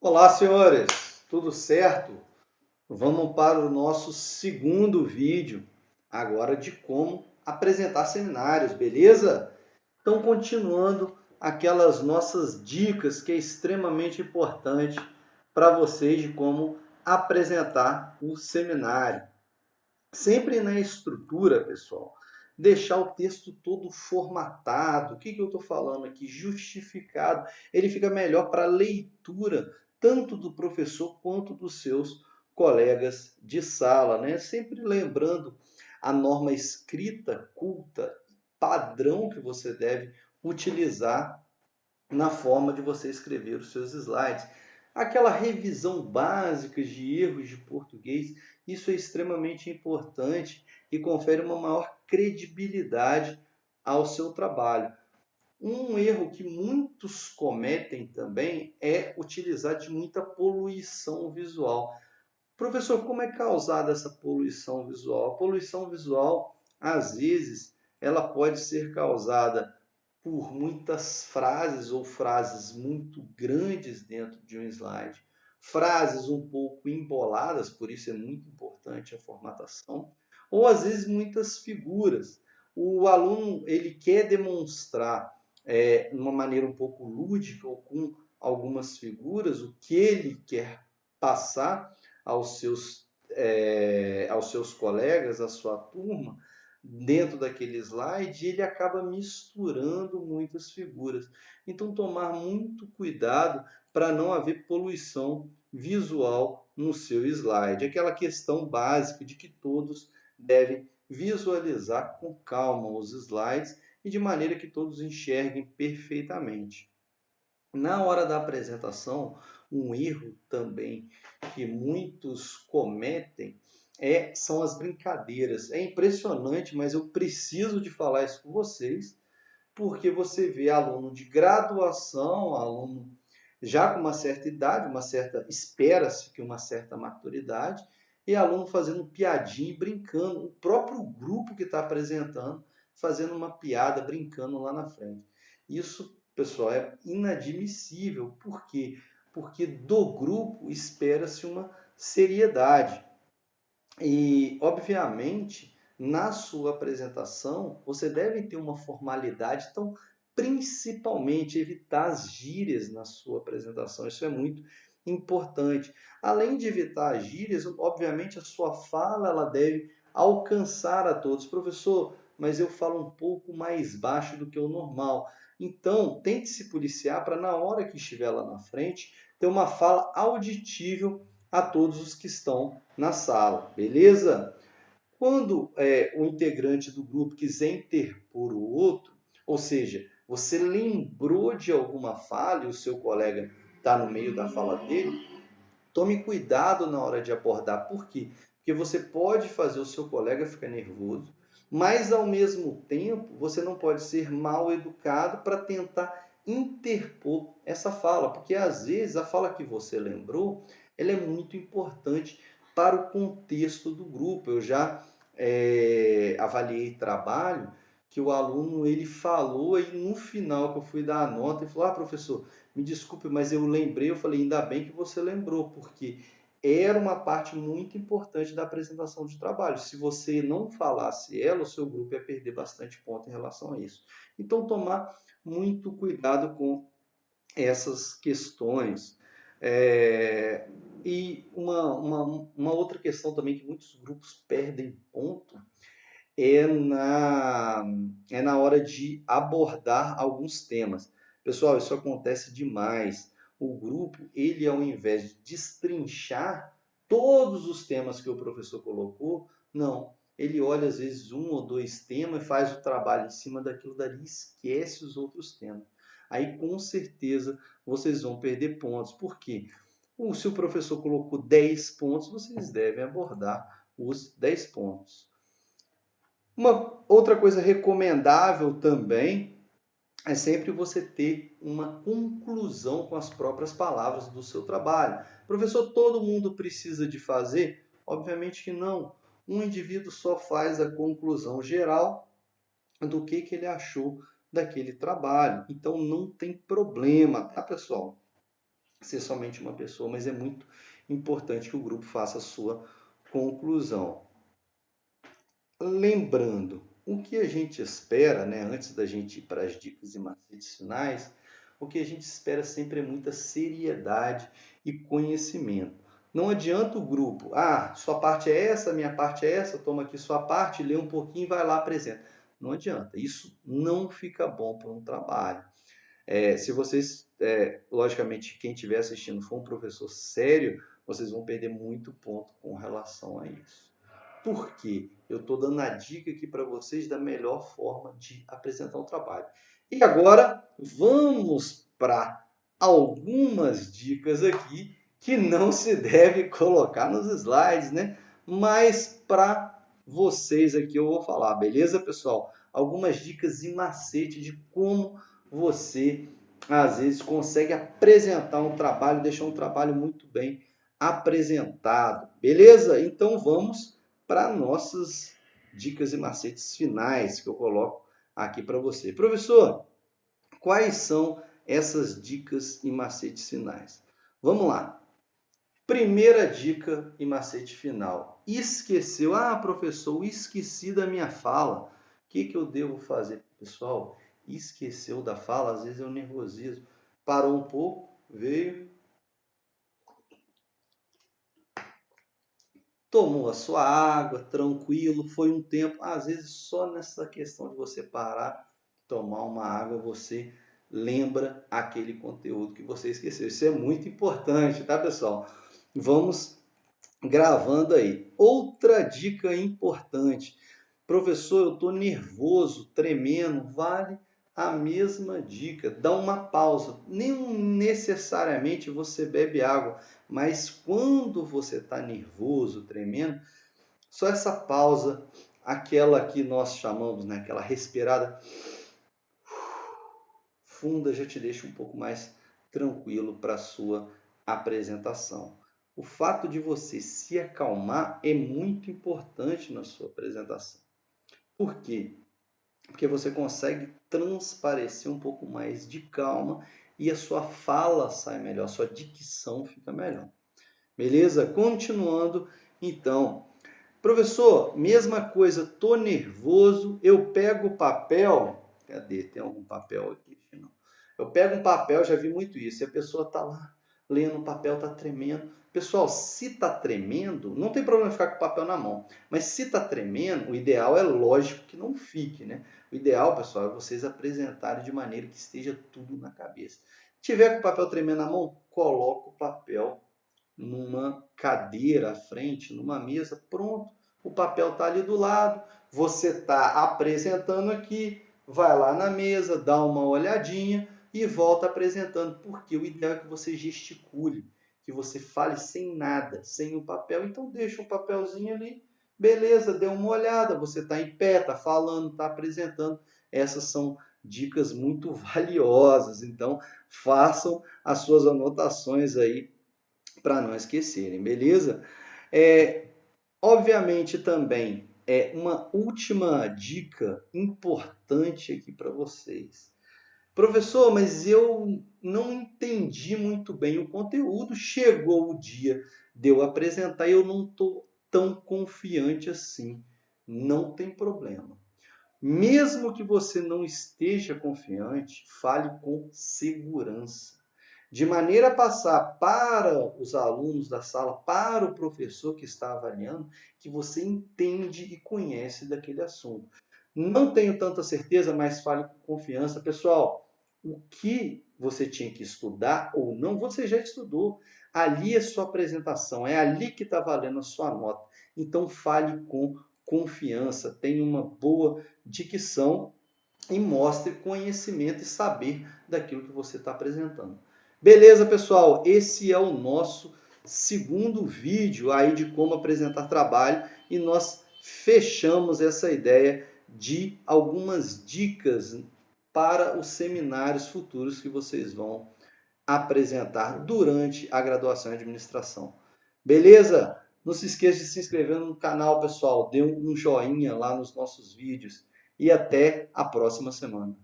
Olá, senhores, tudo certo? Vamos para o nosso segundo vídeo, agora de como apresentar seminários, beleza? Então, continuando aquelas nossas dicas que é extremamente importante para vocês de como apresentar o seminário. Sempre na estrutura, pessoal, deixar o texto todo formatado. O que eu estou falando aqui? Justificado. Ele fica melhor para a leitura, tanto do professor quanto dos seus colegas de sala, né? Sempre lembrando a norma escrita, culta, padrão que você deve utilizar na forma de você escrever os seus slides. Aquela revisão básica de erros de português, isso é extremamente importante e confere uma maior credibilidade ao seu trabalho. Um erro que muitos cometem também é utilizar de muita poluição visual. Professor, como é causada essa poluição visual? A poluição visual, às vezes, ela pode ser causada por muitas frases ou frases muito grandes dentro de um slide, frases um pouco emboladas, por isso é muito importante a formatação, ou às vezes muitas figuras. O aluno ele quer demonstrar de uma maneira um pouco lúdica ou com algumas figuras o que ele quer passar aos seus colegas, à sua turma, dentro daquele slide, ele acaba misturando muitas figuras. Então, tomar muito cuidado para não haver poluição visual no seu slide. Aquela questão básica de que todos devem visualizar com calma os slides e de maneira que todos enxerguem perfeitamente. Na hora da apresentação, um erro também que muitos cometem são as brincadeiras. É impressionante, mas eu preciso de falar isso com vocês, porque você vê aluno de graduação, aluno já com uma certa idade, espera-se que uma certa maturidade, e aluno fazendo piadinha e brincando, o próprio grupo que está apresentando fazendo uma piada, brincando lá na frente. Isso, pessoal, é inadmissível. Por quê? Porque do grupo espera-se uma seriedade. E, obviamente, na sua apresentação, você deve ter uma formalidade, então, principalmente, evitar as gírias na sua apresentação. Isso é muito importante. Além de evitar as gírias, obviamente, a sua fala ela deve alcançar a todos. Professor, mas eu falo um pouco mais baixo do que o normal. Então, tente se policiar para, na hora que estiver lá na frente, ter uma fala auditível a todos os que estão na sala, beleza? Quando o integrante do grupo quiser interpor o outro, ou seja, você lembrou de alguma fala e o seu colega está no meio da fala dele, tome cuidado na hora de abordar. Por quê? Porque você pode fazer o seu colega ficar nervoso, mas ao mesmo tempo você não pode ser mal educado para tentar interpor essa fala, porque às vezes a fala que você lembrou, ela é muito importante para o contexto do grupo. Eu já avaliei trabalho que o aluno ele falou e no final que eu fui dar a nota, ele falou: professor, me desculpe, mas eu lembrei, eu falei, ainda bem que você lembrou, porque era uma parte muito importante da apresentação de trabalho. Se você não falasse ela, o seu grupo ia perder bastante ponto em relação a isso. Então, tomar muito cuidado com essas questões. E uma outra questão também que muitos grupos perdem ponto é na hora de abordar alguns temas. Pessoal, isso acontece demais. O grupo, ele ao invés de destrinchar todos os temas que o professor colocou, não. Ele olha às vezes um ou dois temas e faz o trabalho em cima daquilo dali e esquece os outros temas. Aí com certeza vocês vão perder pontos. Por quê? Se o professor colocou 10 pontos, vocês devem abordar os 10 pontos. Uma outra coisa recomendável também é sempre você ter uma conclusão com as próprias palavras do seu trabalho. Professor, todo mundo precisa de fazer? Obviamente que não. Um indivíduo só faz a conclusão geral do que ele achou daquele trabalho. Então não tem problema, tá, pessoal? ser somente uma pessoa, mas é muito importante que o grupo faça a sua conclusão. Lembrando, o que a gente espera, né, antes da gente ir para as dicas e macetes finais, o que a gente espera sempre é muita seriedade e conhecimento. Não adianta o grupo, sua parte é essa, minha parte é essa, toma aqui sua parte, lê um pouquinho e vai lá, apresenta. Não adianta, isso não fica bom para um trabalho. Se vocês, logicamente, quem estiver assistindo for um professor sério, vocês vão perder muito ponto com relação a isso. Por quê? Eu estou dando a dica aqui para vocês da melhor forma de apresentar um trabalho. E agora, vamos para algumas dicas aqui que não se deve colocar nos slides, né? Mas para vocês aqui eu vou falar, beleza, pessoal? Algumas dicas e macete de como você, às vezes, consegue apresentar um trabalho, deixar um trabalho muito bem apresentado, beleza? Então, vamos para nossas dicas e macetes finais que eu coloco aqui para você. Professor, quais são essas dicas e macetes finais? Vamos lá. Primeira dica e macete final. Esqueceu? Professor, esqueci da minha fala. O que eu devo fazer? Pessoal, esqueceu da fala, às vezes é um nervosismo. Parou um pouco, veio, tomou a sua água, tranquilo, foi um tempo. Às vezes, só nessa questão de você parar, tomar uma água, você lembra aquele conteúdo que você esqueceu. Isso é muito importante, tá, pessoal? Vamos gravando aí. Outra dica importante. Professor, eu estou nervoso, tremendo. Vale a mesma dica. Dá uma pausa. Nem necessariamente você bebe água, mas quando você está nervoso, tremendo, só essa pausa, aquela que nós chamamos, né, aquela respirada funda, já te deixa um pouco mais tranquilo para a sua apresentação. O fato de você se acalmar é muito importante na sua apresentação. Por quê? Porque você consegue transparecer um pouco mais de calma e a sua fala sai melhor, a sua dicção fica melhor. Beleza? Continuando, então. Professor, mesma coisa, tô nervoso, eu pego o papel. Cadê? Tem algum papel aqui? Não. Eu pego um papel, já vi muito isso, e a pessoa está lá lendo o papel, está tremendo. Pessoal, se está tremendo, não tem problema ficar com o papel na mão, mas se está tremendo, o ideal é lógico que não fique, né? O ideal, pessoal, é vocês apresentarem de maneira que esteja tudo na cabeça. Se tiver com o papel tremendo na mão, coloca o papel numa cadeira à frente, numa mesa, pronto. O papel está ali do lado, você está apresentando aqui, vai lá na mesa, dá uma olhadinha e volta apresentando, porque o ideal é que você gesticule, que você fale sem nada, sem o papel. Então deixa o papelzinho ali, beleza, deu uma olhada, você está em pé, está falando, está apresentando. Essas são dicas muito valiosas, então façam as suas anotações aí para não esquecerem, beleza? Obviamente também uma última dica importante aqui para vocês. Professor, mas eu não entendi muito bem o conteúdo, chegou o dia de eu apresentar e eu não estou tão confiante assim. Não tem problema. Mesmo que você não esteja confiante, fale com segurança, de maneira a passar para os alunos da sala, para o professor que está avaliando, que você entende e conhece daquele assunto. Não tenho tanta certeza, mas fale com confiança. Pessoal, o que você tinha que estudar ou não, você já estudou. Ali é sua apresentação, é ali que está valendo a sua nota. Então, fale com confiança, tenha uma boa dicção e mostre conhecimento e saber daquilo que você está apresentando. Beleza, pessoal? Esse é o nosso segundo vídeo aí de como apresentar trabalho e nós fechamos essa ideia de algumas dicas para os seminários futuros que vocês vão apresentar durante a graduação em administração. Beleza? Não se esqueça de se inscrever no canal, pessoal. Dê um joinha lá nos nossos vídeos e até a próxima semana.